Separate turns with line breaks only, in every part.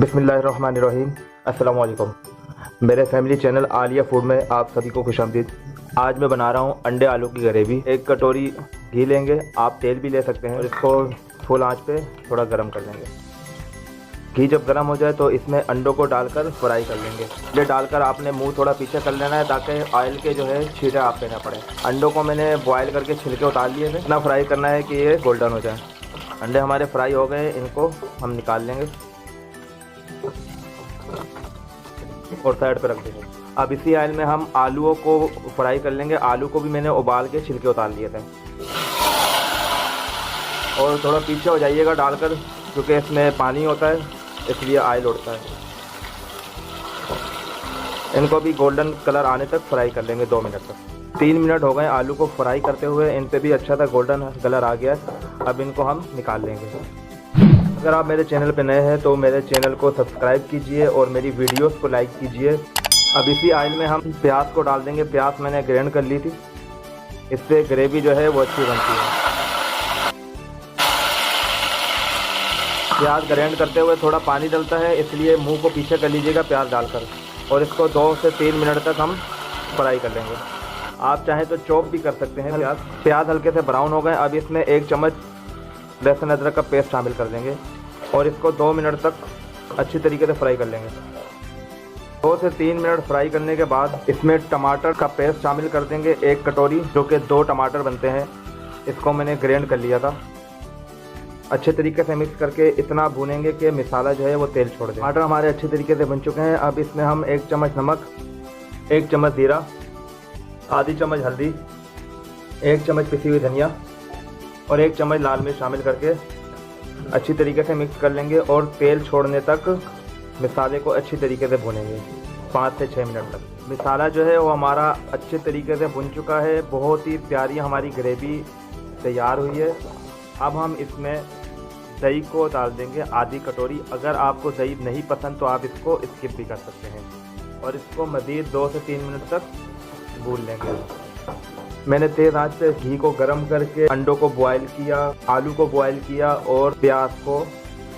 बिस्मिल्लाहिर्रहमानिर्रहीम। अस्सलाम वालेकुम। मेरे फैमिली चैनल आलिया फूड में आप सभी को खुशामदीद। आज मैं बना रहा हूँ अंडे आलू की ग्रेवी। एक कटोरी घी लेंगे, आप तेल भी ले सकते हैं, और इसको फुल आंच पे थोड़ा गर्म कर लेंगे। घी जब गर्म हो जाए तो इसमें अंडों को डालकर फ्राई कर लेंगे। ये डालकर आपने मुंह थोड़ा पीछे कर लेना है ताकि ऑयल के जो है छींटे आप पे ना पड़े। अंडों को मैंने बॉयल करके छिलके उतार लिए थे। इतना फ्राई करना है कि ये गोल्डन हो जाए। अंडे हमारे फ्राई हो गए, इनको हम निकाल लेंगे और साइड पर रख देंगे। अब इसी ऑयल में हम आलूओं को फ्राई कर लेंगे। आलू को भी मैंने उबाल के छिलके उतार लिए थे। और थोड़ा पीछे हो जाइएगा डालकर, क्योंकि इसमें पानी होता है इसलिए ऑयल उड़ता है। इनको भी गोल्डन कलर आने तक फ्राई कर लेंगे 2 मिनट तक। 3 मिनट हो गए आलू को फ्राई करते हुए, इन पे भी अच्छा सा गोल्डन कलर आ गया है। अब इनको हम निकाल लेंगे। अगर आप मेरे चैनल पर नए हैं तो मेरे चैनल को सब्सक्राइब कीजिए और मेरी वीडियोस को लाइक कीजिए। अब इसी ऑयल में हम प्याज को डाल देंगे। प्याज मैंने ग्राइंड कर ली थी, इससे ग्रेवी जो है वो अच्छी बनती है। प्याज ग्राइंड करते हुए थोड़ा पानी डलता है, इसलिए मुंह को पीछे कर लीजिएगा प्याज डालकर, और इसको 2 से 3 मिनट तक हम फ्राई कर लेंगे। आप चाहें तो चॉप भी कर सकते हैं। प्याज हल्के से ब्राउन हो गए। अब इसमें 1 चम्मच लहसुन अदरक का पेस्ट शामिल कर देंगे और इसको 2 मिनट तक अच्छी तरीके से फ्राई कर लेंगे। 2 से 3 मिनट फ्राई करने के बाद इसमें टमाटर का पेस्ट शामिल कर देंगे, 1 कटोरी, जो कि 2 टमाटर बनते हैं। इसको मैंने ग्राइंड कर लिया था। अच्छे तरीके से मिक्स करके इतना भूनेंगे कि मसाला जो है वो तेल छोड़ दे। टमाटर हमारे अच्छे तरीके से बन चुके हैं। अब इसमें हम 1 चम्मच नमक, 1 चम्मच जीरा, आधी चम्मच हल्दी, 1 चम्मच पिसी हुई धनिया और 1 चम्मच लाल मिर्च शामिल करके अच्छी तरीके से मिक्स कर लेंगे और तेल छोड़ने तक मसाले को अच्छी तरीके से भूनेंगे 5 से 6 मिनट तक। मसाला जो है वो हमारा अच्छे तरीके से भुन चुका है। बहुत ही प्यारी हमारी ग्रेवी तैयार हुई है। अब हम इसमें दही को डाल देंगे, आधी कटोरी। अगर आपको दही नहीं पसंद तो आप इसको स्किप भी कर सकते हैं, और इसको मज़ीद 2 से 3 मिनट तक भून लेंगे। मैंने तेज़ आंच पे घी को गर्म करके अंडों को बॉयल किया, आलू को बॉयल किया और प्याज को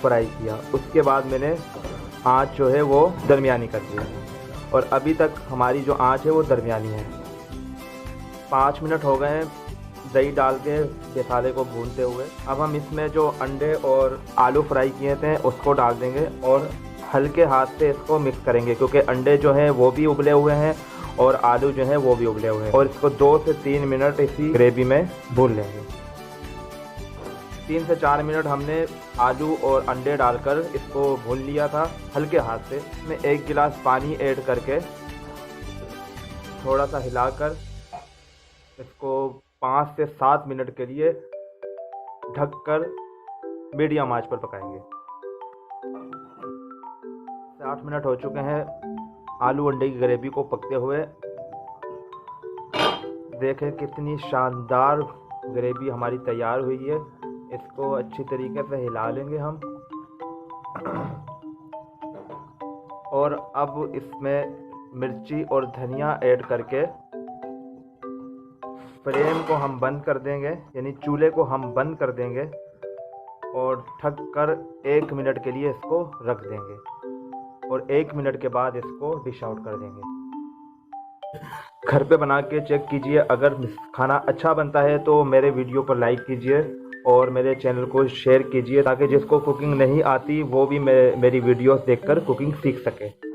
फ्राई किया। उसके बाद मैंने आंच जो है वो दरमियानी कर दी, और अभी तक हमारी जो आंच है वो दरमियानी है। 5 मिनट हो गए हैं दही डाल के मसाले को भूनते हुए। अब हम इसमें जो अंडे और आलू फ्राई किए थे उसको डाल देंगे और हल्के हाथ से इसको मिक्स करेंगे, क्योंकि अंडे जो हैं वो भी उबले हुए हैं और आलू जो है वो भी उबले हुए हैं। और इसको 2 से 3 मिनट इसी ग्रेवी में भून लेंगे। 3 से 4 मिनट हमने आलू और अंडे डालकर इसको भून लिया था हल्के हाथ से। इसमें 1 गिलास पानी ऐड करके थोड़ा सा हिलाकर इसको 5 से 7 मिनट के लिए ढककर मीडियम आंच पर पकाएंगे। 8 मिनट हो चुके हैं आलू अंडे की ग्रेवी को पकते हुए। देखें कितनी शानदार ग्रेवी हमारी तैयार हुई है। इसको अच्छी तरीके से हिला लेंगे हम, और अब इसमें मिर्ची और धनिया ऐड करके फ्लेम को हम बंद कर देंगे, यानी चूल्हे को हम बंद कर देंगे और ढक कर 1 मिनट के लिए इसको रख देंगे, और 1 मिनट के बाद इसको डिश आउट कर देंगे। घर पे बना के चेक कीजिए। अगर खाना अच्छा बनता है तो मेरे वीडियो को लाइक कीजिए और मेरे चैनल को शेयर कीजिए, ताकि जिसको कुकिंग नहीं आती वो भी मेरी वीडियोस देखकर कुकिंग सीख सके।